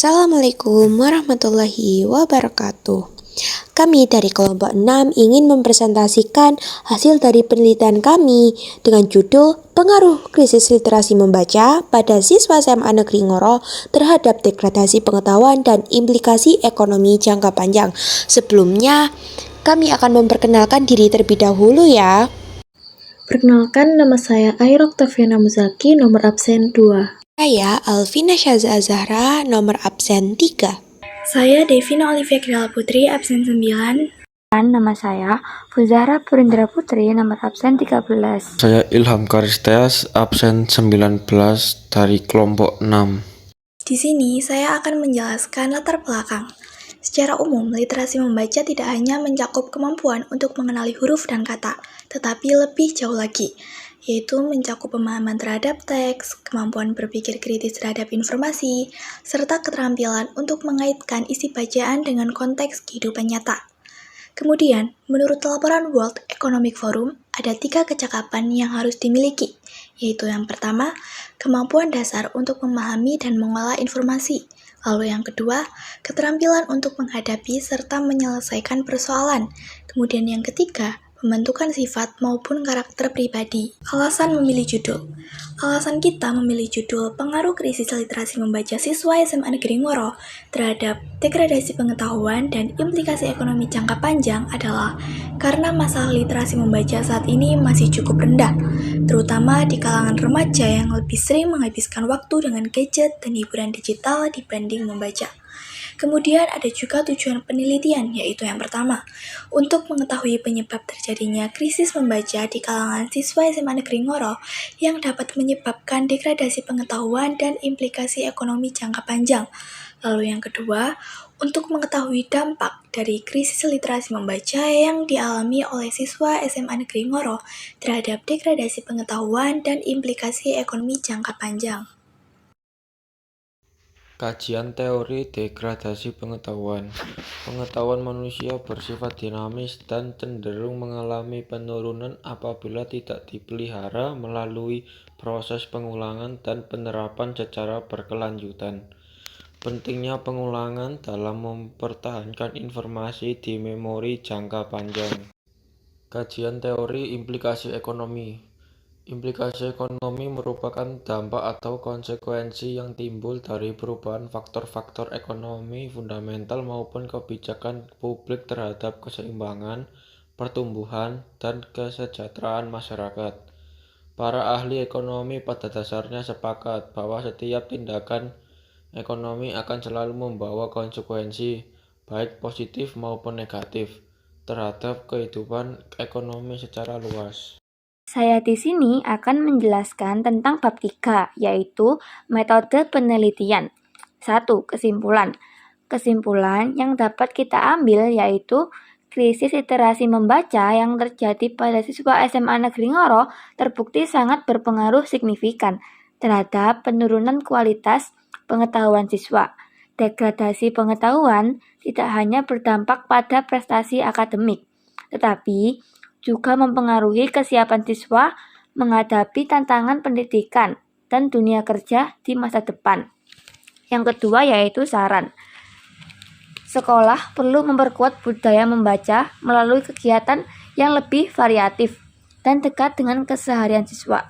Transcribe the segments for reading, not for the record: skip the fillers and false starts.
Assalamualaikum warahmatullahi wabarakatuh. Kami dari kelompok 6 ingin mempresentasikan hasil dari penelitian kami dengan judul Pengaruh Krisis Literasi Membaca pada Siswa SMA Negeri Ngoro terhadap Degradasi Pengetahuan dan Implikasi Ekonomi Jangka Panjang. Sebelumnya, kami akan memperkenalkan diri terlebih dahulu ya. Perkenalkan, nama saya Aira Oktaviana Muzaki, nomor absen 2. Saya Alvina Syaza Zahra, nomor absen 3. Saya Devina Olivia Kidala Putri, absen 9. Nama saya Fuzahra Purindra Putri, nomor absen 13. Saya Ilham Karisteas, absen 19 dari kelompok 6. Di sini saya akan menjelaskan latar belakang. Secara umum, literasi membaca tidak hanya mencakup kemampuan untuk mengenali huruf dan kata, tetapi lebih jauh lagi, yaitu mencakup pemahaman terhadap teks, kemampuan berpikir kritis terhadap informasi, serta keterampilan untuk mengaitkan isi bacaan dengan konteks kehidupan nyata. Kemudian, menurut laporan World Economic Forum, ada 3 kecakapan yang harus dimiliki, yaitu yang pertama, kemampuan dasar untuk memahami dan mengolah informasi. Lalu yang kedua, keterampilan untuk menghadapi serta menyelesaikan persoalan. Kemudian yang ketiga, pembentukan sifat maupun karakter pribadi. Alasan memilih judul. Alasan kita memilih judul Pengaruh Krisis Literasi Membaca Siswa SMA Negeri Ngoro terhadap Degradasi Pengetahuan dan Implikasi Ekonomi Jangka Panjang adalah karena masalah literasi membaca saat ini masih cukup rendah, terutama di kalangan remaja yang lebih sering menghabiskan waktu dengan gadget dan hiburan digital dibanding membaca. Kemudian ada juga tujuan penelitian, yaitu yang pertama, untuk mengetahui penyebab terjadinya krisis membaca di kalangan siswa SMA Negeri Ngoro yang dapat menyebabkan degradasi pengetahuan dan implikasi ekonomi jangka panjang. Lalu yang kedua, untuk mengetahui dampak dari krisis literasi membaca yang dialami oleh siswa SMA Negeri Ngoro terhadap degradasi pengetahuan dan implikasi ekonomi jangka panjang. Kajian teori degradasi pengetahuan. Pengetahuan manusia bersifat dinamis dan cenderung mengalami penurunan apabila tidak dipelihara melalui proses pengulangan dan penerapan secara berkelanjutan. Pentingnya pengulangan dalam mempertahankan informasi di memori jangka panjang. Kajian teori implikasi ekonomi. Implikasi ekonomi merupakan dampak atau konsekuensi yang timbul dari perubahan faktor-faktor ekonomi fundamental maupun kebijakan publik terhadap keseimbangan, pertumbuhan, dan kesejahteraan masyarakat. Para ahli ekonomi pada dasarnya sepakat bahwa setiap tindakan ekonomi akan selalu membawa konsekuensi, baik positif maupun negatif, terhadap kehidupan ekonomi secara luas. Saya di sini akan menjelaskan tentang bab 3, yaitu metode penelitian. 1. Kesimpulan. Kesimpulan yang dapat kita ambil yaitu krisis literasi membaca yang terjadi pada siswa SMA Negeri Ngoro terbukti sangat berpengaruh signifikan terhadap penurunan kualitas pengetahuan siswa. Degradasi pengetahuan tidak hanya berdampak pada prestasi akademik, tetapi juga mempengaruhi kesiapan siswa menghadapi tantangan pendidikan dan dunia kerja di masa depan. Yang kedua yaitu saran. Sekolah perlu memperkuat budaya membaca melalui kegiatan yang lebih variatif dan dekat dengan keseharian siswa.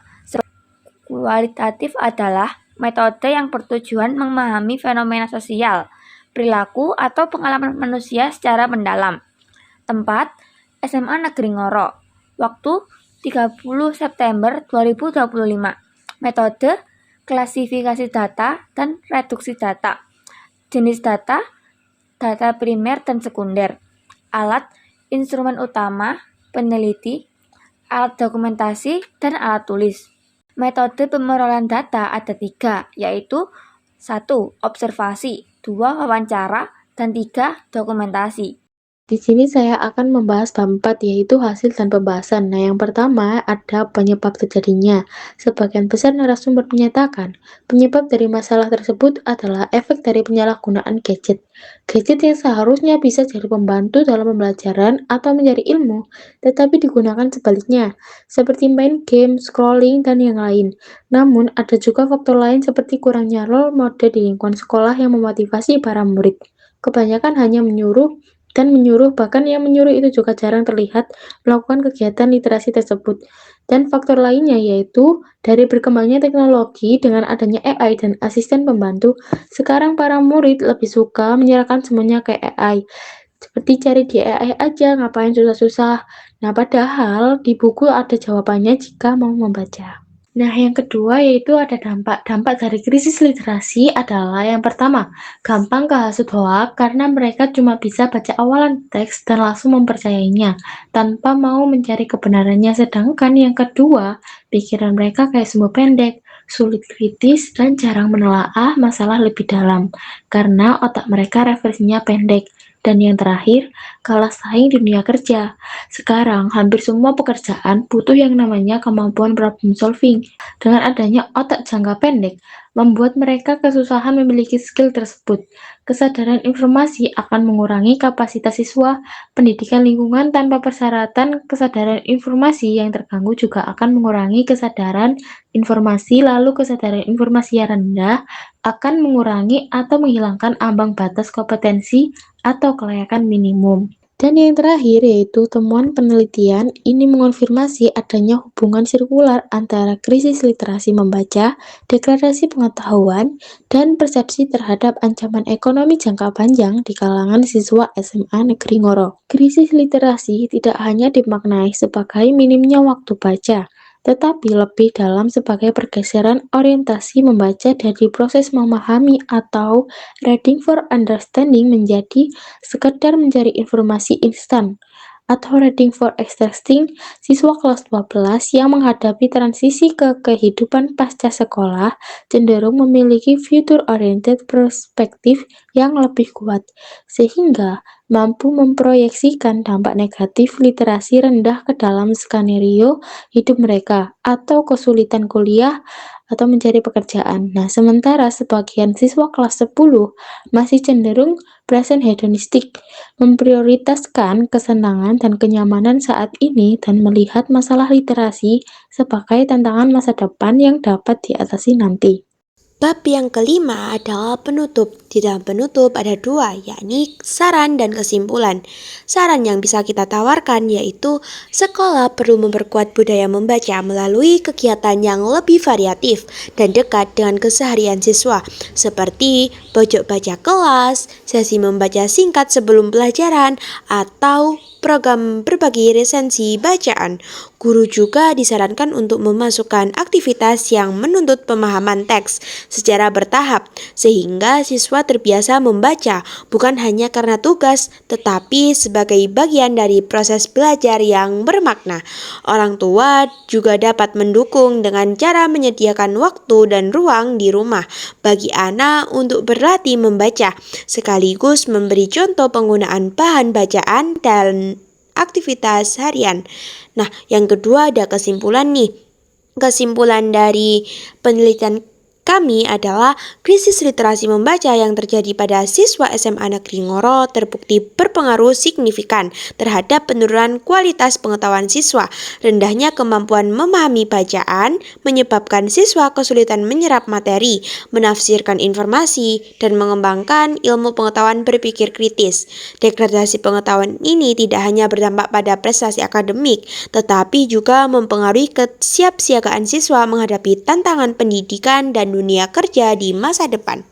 Kualitatif adalah metode yang bertujuan memahami fenomena sosial, perilaku atau pengalaman manusia secara mendalam. Tempat SMA Negeri Ngoro. Waktu 30 September 2025. Metode klasifikasi data dan reduksi data. Jenis data, data primer dan sekunder. Alat, instrumen utama, peneliti, alat dokumentasi, dan alat tulis. Metode pemerolehan data ada 3, yaitu 1. Observasi, 2. Wawancara, dan 3. Dokumentasi. Di sini saya akan membahas bab 4, yaitu hasil dan pembahasan. Nah, yang pertama ada penyebab terjadinya. Sebagian besar narasumber menyatakan, penyebab dari masalah tersebut adalah efek dari penyalahgunaan gadget. Gadget yang seharusnya bisa jadi pembantu dalam pembelajaran atau mencari ilmu, tetapi digunakan sebaliknya, seperti main game, scrolling, dan yang lain. Namun, ada juga faktor lain seperti kurangnya role model di lingkungan sekolah yang memotivasi para murid. Kebanyakan hanya menyuruh, bahkan yang menyuruh itu juga jarang terlihat melakukan kegiatan literasi tersebut. Dan faktor lainnya yaitu dari berkembangnya teknologi dengan adanya AI dan asisten pembantu, sekarang para murid lebih suka menyerahkan semuanya ke AI. Seperti cari di AI aja, ngapain susah-susah. Nah, padahal di buku ada jawabannya jika mau membaca. Nah, yang kedua yaitu ada dampak. Dampak dari krisis literasi adalah yang pertama, gampang kehasut hoak karena mereka cuma bisa baca awalan teks dan langsung mempercayainya tanpa mau mencari kebenarannya. Sedangkan yang kedua, pikiran mereka kayak sumbu pendek, sulit kritis, dan jarang menelaah masalah lebih dalam karena otak mereka refleksinya pendek. Dan yang terakhir, kalah saing di dunia kerja. Sekarang, hampir semua pekerjaan butuh yang namanya kemampuan problem solving. Dengan adanya otak jangka pendek, membuat mereka kesusahan memiliki skill tersebut. Kesadaran informasi akan mengurangi kapasitas siswa. Pendidikan lingkungan tanpa persyaratan kesadaran informasi yang terganggu juga akan mengurangi kesadaran informasi, lalu kesadaran informasi yang rendah akan mengurangi atau menghilangkan ambang batas kompetensi atau kelayakan minimum. Dan yang terakhir yaitu temuan penelitian ini mengonfirmasi adanya hubungan sirkular antara krisis literasi membaca, degradasi pengetahuan, dan persepsi terhadap ancaman ekonomi jangka panjang di kalangan siswa SMA Negeri Ngoro. Krisis literasi tidak hanya dimaknai sebagai minimnya waktu baca, tetapi lebih dalam sebagai pergeseran orientasi membaca dari proses memahami atau reading for understanding menjadi sekedar mencari informasi instan, atau reading for extracting. Siswa kelas 12 yang menghadapi transisi ke kehidupan pasca sekolah cenderung memiliki future-oriented perspektif yang lebih kuat, sehingga mampu memproyeksikan dampak negatif literasi rendah ke dalam skenario hidup mereka, atau kesulitan kuliah atau mencari pekerjaan. Nah, sementara sebagian siswa kelas 10 masih cenderung present hedonistik, memprioritaskan kesenangan dan kenyamanan saat ini dan melihat masalah literasi sebagai tantangan masa depan yang dapat diatasi nanti. Bab yang kelima adalah penutup. Di dalam penutup ada dua, yakni saran dan kesimpulan. Saran yang bisa kita tawarkan yaitu sekolah perlu memperkuat budaya membaca melalui kegiatan yang lebih variatif dan dekat dengan keseharian siswa, seperti pojok baca kelas, sesi membaca singkat sebelum pelajaran, atau program berbagi resensi bacaan. Guru juga disarankan untuk memasukkan aktivitas yang menuntut pemahaman teks secara bertahap, sehingga siswa terbiasa membaca bukan hanya karena tugas, tetapi sebagai bagian dari proses belajar yang bermakna. Orang tua juga dapat mendukung dengan cara menyediakan waktu dan ruang di rumah bagi anak untuk berlatih membaca, sekaligus memberi contoh penggunaan bahan bacaan dan aktivitas harian. Nah, yang kedua ada kesimpulan nih. Kesimpulan dari penelitian kami adalah krisis literasi membaca yang terjadi pada siswa SMA Negeri Ngoro terbukti berpengaruh signifikan terhadap penurunan kualitas pengetahuan siswa. Rendahnya kemampuan memahami bacaan menyebabkan siswa kesulitan menyerap materi, menafsirkan informasi, dan mengembangkan ilmu pengetahuan berpikir kritis. Degradasi pengetahuan ini tidak hanya berdampak pada prestasi akademik, tetapi juga mempengaruhi kesiapsiagaan siswa menghadapi tantangan pendidikan dan dunia kerja di masa depan.